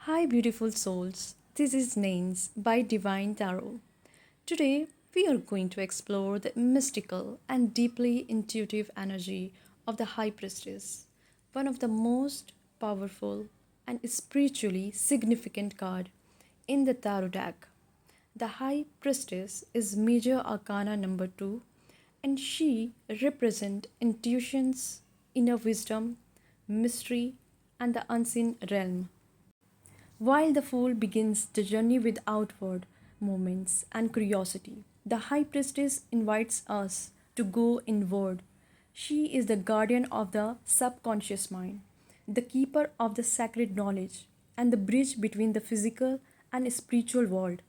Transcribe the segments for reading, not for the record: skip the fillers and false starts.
Hi, beautiful souls. This is Nains by Divine Tarot. Today, we are going to explore the mystical and deeply intuitive energy of the High Priestess, one of the most powerful and spiritually significant card in the Tarot deck. The High Priestess is major arcana number 2 and she represents intuitions, inner wisdom, mystery, and the unseen realm. While the fool begins the journey with outward movements and curiosity, the high priestess invites us to go inward. She is the guardian of the subconscious mind, the keeper of the sacred knowledge, and the bridge between the physical and spiritual world.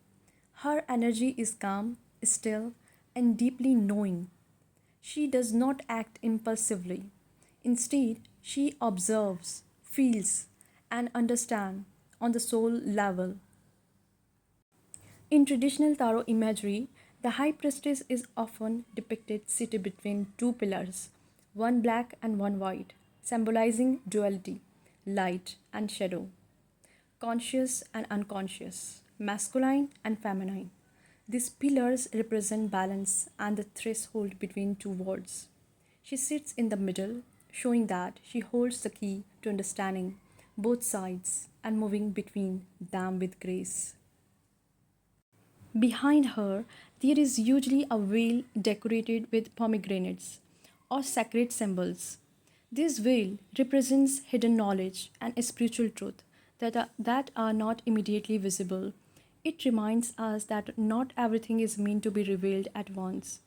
Her energy is calm, still, and deeply knowing. She does not act impulsively. Instead, she observes, feels, and understands on the soul level. In traditional tarot imagery, the high priestess is often depicted seated between two pillars, one black and one white, symbolizing duality, light and shadow, conscious and unconscious, masculine and feminine. These pillars represent balance and the threshold between two worlds. She sits in the middle, showing that she holds the key to understanding both sides and moving between them with grace. Behind her, there is usually a veil decorated with pomegranates or sacred symbols. This veil represents hidden knowledge and spiritual truth that are not immediately visible. It reminds us that not everything is meant to be revealed at once.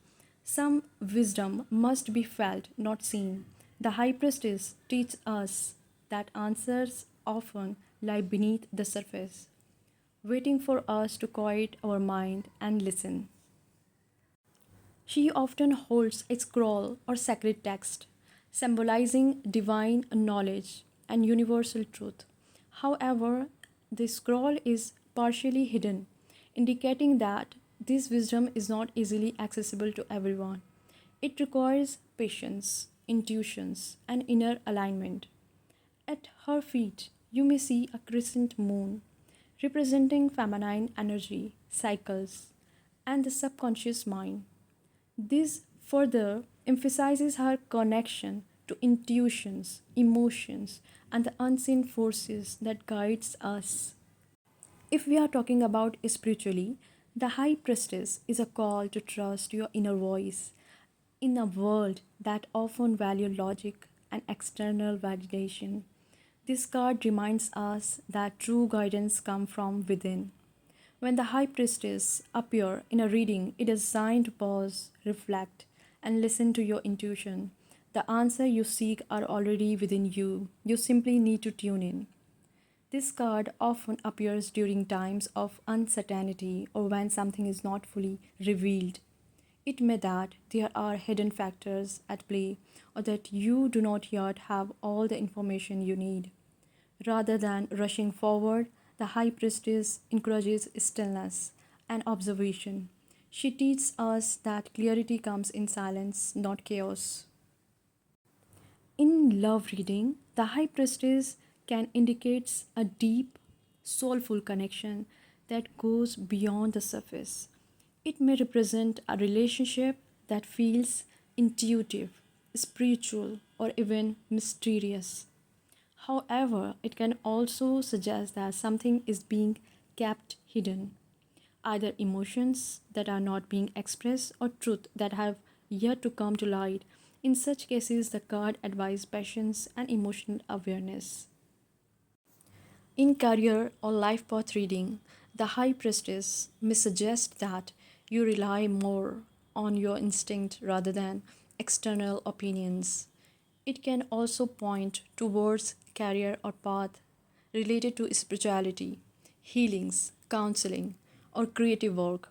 Some wisdom must be felt, not seen. The High Priestess teaches us that answers often lie beneath the surface, waiting for us to quiet our mind and listen. She often holds a scroll or sacred text, symbolizing divine knowledge and universal truth. However, the scroll is partially hidden, indicating that this wisdom is not easily accessible to everyone. It requires patience, intuitions, and inner alignment. At her feet, you may see a crescent moon, representing feminine energy, cycles, and the subconscious mind. This further emphasizes her connection to intuitions, emotions, and the unseen forces that guides us. If we are talking about spiritually, the high priestess is a call to trust your inner voice in a world that often value logic and external validation. This card reminds us that true guidance comes from within. When the high priestess appear in a reading, it is designed to pause, reflect, and listen to your intuition. The answer you seek are already within you. You simply need to tune in. This card often appears during times of uncertainty or when something is not fully revealed. It may that there are hidden factors at play or that you do not yet have all the information you need. Rather than rushing forward, the High Priestess encourages stillness and observation. She teaches us that clarity comes in silence, not chaos. In love reading, the High Priestess can indicate a deep, soulful connection that goes beyond the surface. It may represent a relationship that feels intuitive, spiritual, or even mysterious. However, it can also suggest that something is being kept hidden, either emotions that are not being expressed or truth that have yet to come to light. In such cases, the card advises patience and emotional awareness. In career or life path reading, the High Priestess may suggest that you rely more on your instinct rather than external opinions. It can also point towards career or path related to spirituality, healings, counseling, or creative work.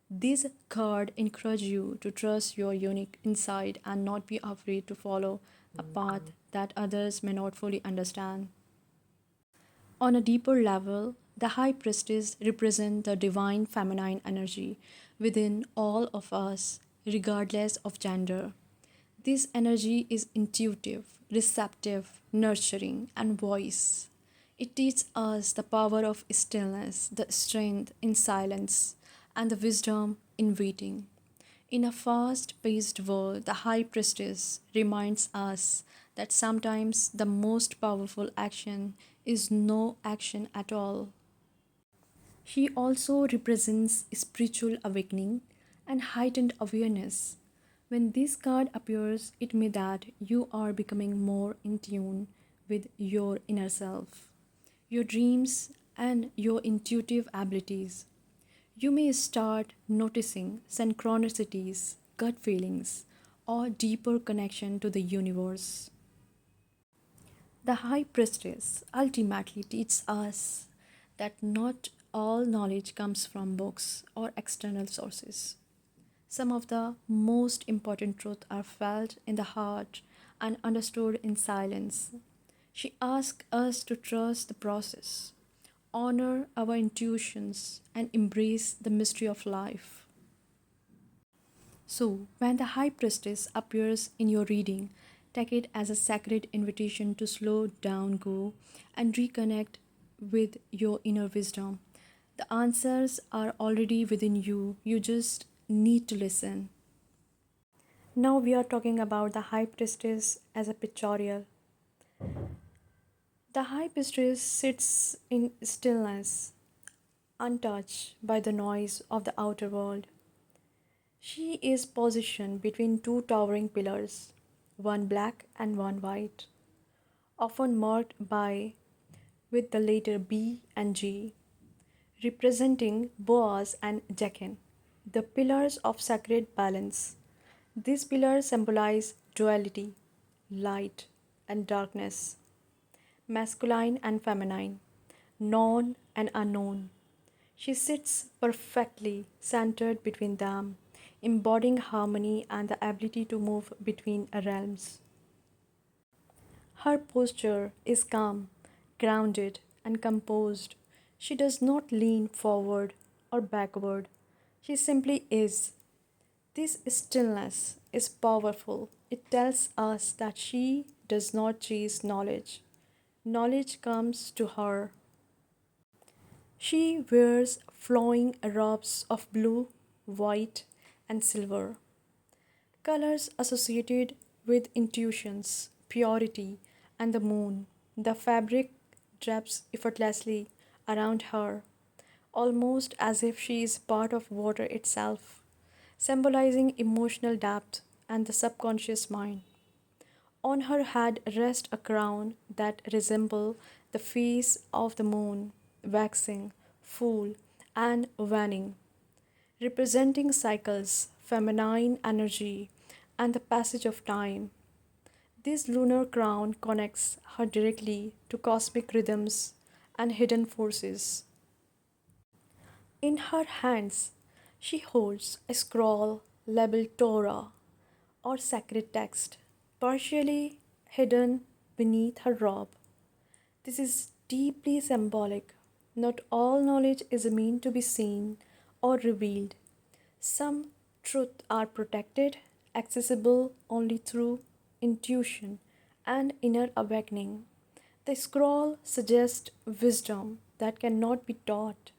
This card encourage you to trust your unique insight and not be afraid to follow a path that others may not fully understand. On a deeper level, the High Priestess represents the divine feminine energy within all of us, regardless of gender. This energy is intuitive, receptive, nurturing, and voice. It teaches us the power of stillness, the strength in silence, and the wisdom in waiting. In a fast paced world, the High Priestess reminds us that sometimes the most powerful action is no action at all. She also represents spiritual awakening and heightened awareness. When this card appears, it means that you are becoming more in tune with your inner self, your dreams, and your intuitive abilities. You may start noticing synchronicities, gut feelings, or deeper connection to the universe. The High Priestess ultimately teaches us that not all knowledge comes from books or external sources. Some of the most important truths are felt in the heart and understood in silence. She asks us to trust the process, honor our intuitions, and embrace the mystery of life. So, when the High Priestess appears in your reading, take it as a sacred invitation to slow down, go, and reconnect with your inner wisdom. The answers are already within you, you just need to listen. Now, we are talking about the High Priestess as a pictorial. The High Priestess sits in stillness, untouched by the noise of the outer world. She is positioned between two towering pillars, one black and one white, often marked by with the letter B and G, representing Boaz and Jachin, the pillars of sacred balance. These pillars symbolize duality, light and darkness, masculine and feminine, known and unknown. She sits perfectly centered between them, embodying harmony and the ability to move between realms. Her posture is calm, grounded, and composed. She does not lean forward or backward. She simply is. This stillness is powerful. It tells us that she does not chase knowledge. Knowledge comes to her. She wears flowing robes of blue, white, and silver, colors associated with intuitions, purity, and the moon. The fabric drapes effortlessly around her, almost as if she is part of water itself, symbolizing emotional depth and the subconscious mind. On her head rests a crown that resembles the face of the moon, waxing, full, and waning, representing cycles, feminine energy, and the passage of time. This lunar crown connects her directly to cosmic rhythms and hidden forces. In her hands, she holds a scroll labeled Torah or sacred text, partially hidden beneath her robe. This is deeply symbolic. Not all knowledge is meant to be seen or revealed. Some truths are protected, accessible only through intuition and inner awakening. The scroll suggests wisdom that cannot be taught,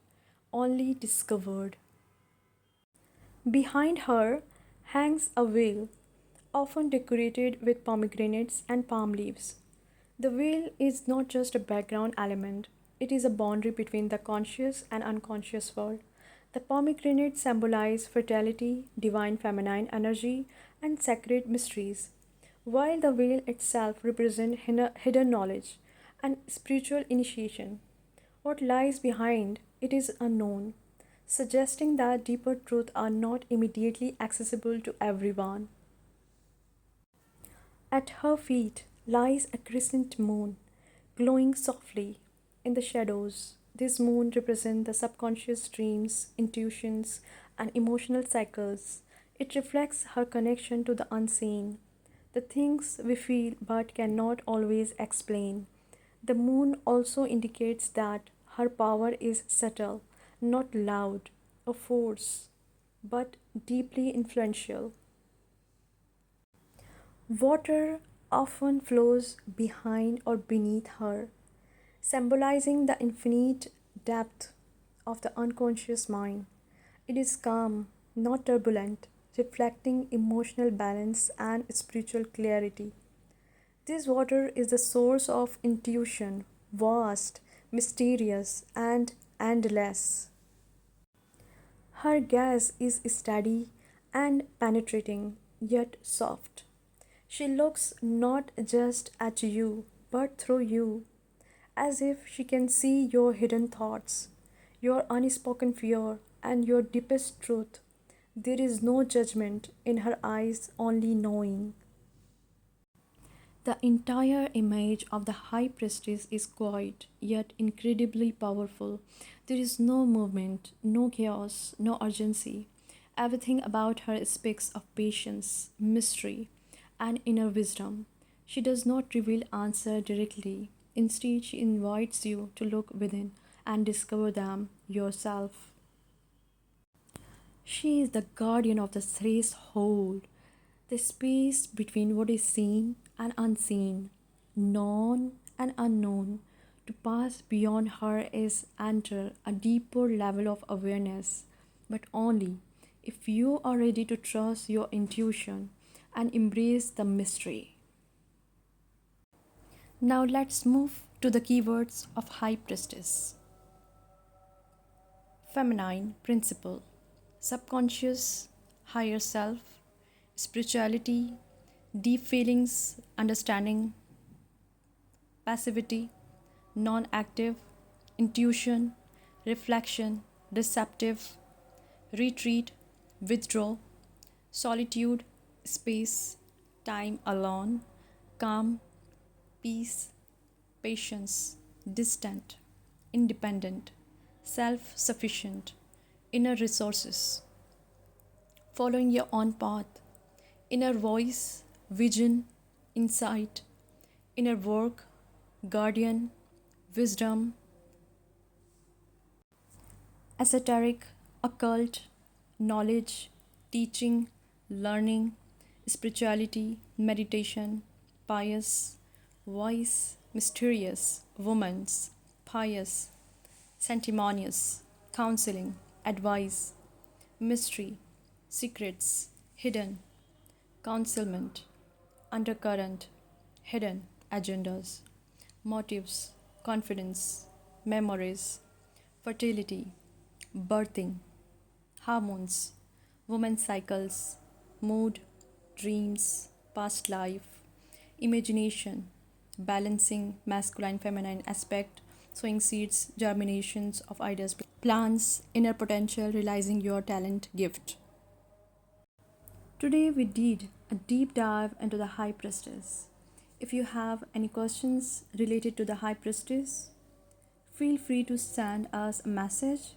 only discovered. Behind her hangs a veil, often decorated with pomegranates and palm leaves. The veil is not just a background element, it is a boundary between the conscious and unconscious world. The pomegranates symbolize fertility, divine feminine energy, and sacred mysteries, while the veil itself represents hidden knowledge and spiritual initiation. What lies behind it is unknown, suggesting that deeper truths are not immediately accessible to everyone. At her feet lies a crescent moon, glowing softly in the shadows. This moon represents the subconscious dreams, intuitions, and emotional cycles. It reflects her connection to the unseen, the things we feel but cannot always explain. The moon also indicates that her power is subtle, not loud, a force, but deeply influential. Water often flows behind or beneath her, symbolizing the infinite depth of the unconscious mind. It is calm, not turbulent, reflecting emotional balance and spiritual clarity. This water is the source of intuition, vast, mysterious, and endless. Her gaze is steady and penetrating, yet soft. She looks not just at you, but through you, as if she can see your hidden thoughts, your unspoken fear, and your deepest truth. There is no judgment in her eyes, only knowing. The entire image of the High Priestess is quiet yet incredibly powerful. There is no movement, no chaos, no urgency. Everything about her speaks of patience, mystery, and inner wisdom. She does not reveal answer directly. Instead, she invites you to look within and discover them yourself. She is the guardian of the threshold, the space between what is seen and unseen, known and unknown. To pass beyond her is enter a deeper level of awareness, but only if you are ready to trust your intuition and embrace the mystery. Now let's move to the keywords of High Priestess. Feminine principle, subconscious, higher self, spirituality, deep feelings, understanding, passivity, non active, intuition, reflection, receptive, retreat, withdraw, solitude, space, time alone, calm, peace, patience, distant, independent, self sufficient, inner resources, following your own path, inner voice, vision, insight, inner work, guardian, wisdom, esoteric, occult, knowledge, teaching, learning, spirituality, meditation, pious, wise, mysterious, woman's, pious, sanctimonious, counseling, advice, mystery, secrets, hidden, concealment, undercurrent, hidden agendas, motives, confidence, memories, fertility, birthing, hormones, women's cycles, mood, dreams, past life, imagination, balancing masculine feminine aspect, sowing seeds, germinations of ideas, plants, inner potential, realizing your talent, gift. Today we did a deep dive into the High Priestess. If you have any questions related to the High Priestess, feel free to send us a message.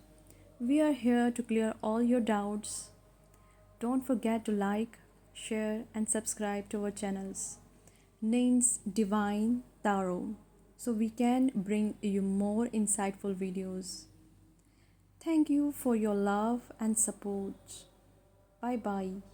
We are here to clear all your doubts. Don't forget to like, share, and subscribe to our channels. Names Divine Tarot, so we can bring you more insightful videos. Thank you for your love and support. Bye bye.